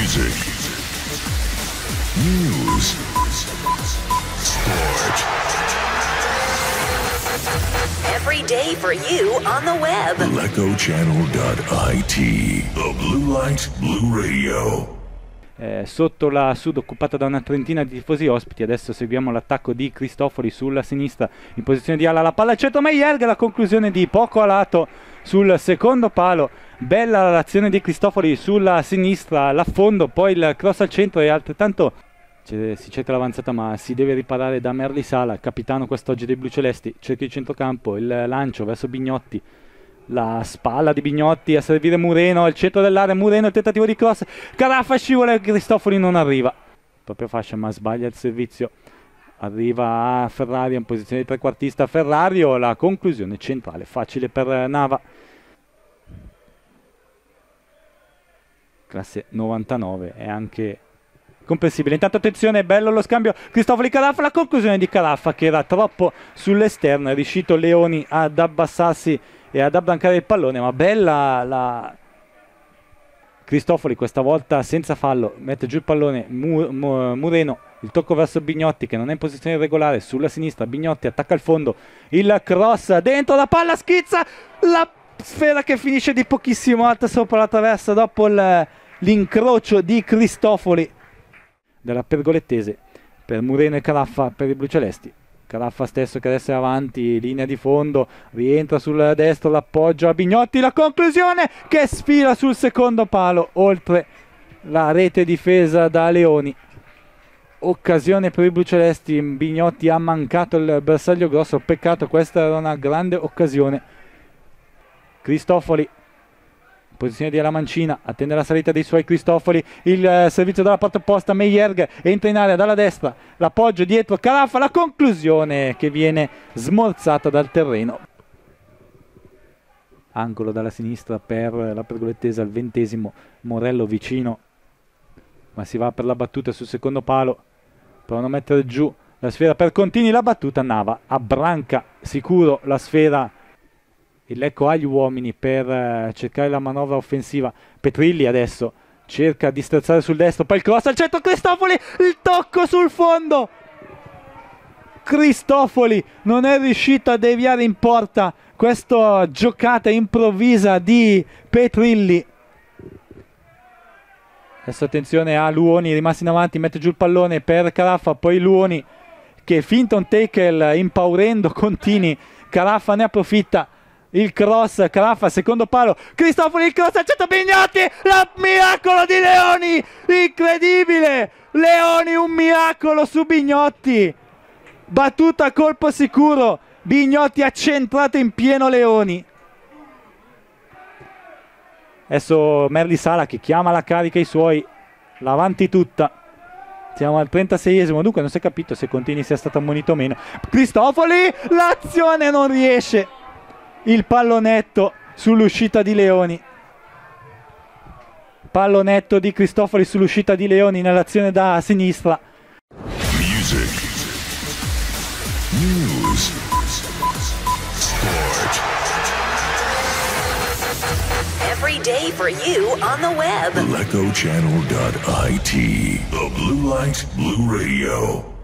Music, news, sport. Every day for you on the web. LecoChannel.it. The Blue Light Blue Radio. Sotto la Sud occupata da una trentina di tifosi ospiti. Adesso seguiamo l'attacco di Cristofori sulla sinistra in posizione di ala, la palla al centro, Meierga, la conclusione di poco a lato sul secondo palo. Bella l'azione di Cristofori sulla sinistra, l'affondo, poi il cross al centro e altrettanto si cerca l'avanzata, ma si deve riparare da Merli Sala, capitano quest'oggi dei blu celesti. Cerca il centrocampo, il lancio verso Bignotti, la spalla di Bignotti a servire Mureno al centro dell'area. Mureno, il tentativo di cross, Caraffa scivola e Cristofori non arriva, proprio fascia, ma sbaglia il servizio. Arriva a Ferrario in posizione di trequartista. Ferrario, la conclusione centrale facile per Nava, classe 99, è anche comprensibile. Intanto attenzione, bello lo scambio Cristofori-Caraffa, la conclusione di Caraffa che era troppo sull'esterno. È riuscito Leoni ad abbassarsi e ad abbrancare il pallone, ma bella la Cristofori, questa volta senza fallo, mette giù il pallone. Mureno, il tocco verso Bignotti che non è in posizione regolare sulla sinistra. Bignotti attacca il fondo, il cross dentro, la palla schizza, la sfera che finisce di pochissimo alta sopra la traversa dopo l'incrocio di Cristofori della Pergolettese per Mureno e Caraffa per i blu celesti. Caraffa stesso che adesso è avanti, linea di fondo, rientra sul destro, l'appoggio a Bignotti, la conclusione che sfila sul secondo palo oltre la rete difesa da Leoni. Occasione per i blu celesti, Bignotti ha mancato il bersaglio grosso, peccato, questa era una grande occasione. Cristofori, posizione di Alamancina, attende la salita dei suoi. Cristofori, il servizio dalla parte opposta, Meierga entra in area dalla destra, l'appoggio dietro Caraffa, la conclusione che viene smorzata dal terreno. Angolo dalla sinistra per la Pergolettese al 20°, Morello vicino, ma si va per la battuta sul secondo palo, provano a mettere giù la sfera per Contini, la battuta, Nava abbranca sicuro la sfera. Il Lecco agli uomini per cercare la manovra offensiva. Petrilli adesso cerca di sterzare sul destro, poi il cross al centro, Cristofori, il tocco sul fondo. Cristofori non è riuscito a deviare in porta questa giocata improvvisa di Petrilli. Adesso attenzione a Luoni, rimasto in avanti, mette giù il pallone per Caraffa, poi Luoni che finta un tackle impaurendo Contini. Caraffa ne approfitta. Il cross, Caraffa, secondo palo, Cristofori, il cross al centro, Bignotti, il miracolo di Leoni, incredibile, Leoni, un miracolo su Bignotti, battuta a colpo sicuro, Bignotti ha centrato in pieno Leoni. Adesso Merli Sala che chiama la carica i suoi, l'avanti tutta. Siamo al 36esimo, dunque non si è capito se Contini sia stato ammonito o meno. Cristofori, l'azione non riesce. Il pallonetto sull'uscita di Leoni, pallonetto di Cristofori sull'uscita di Leoni nell'azione da sinistra. Music, news, sport. Every day for you on the web. LecoChannel.it. The Blue Light Blue Radio.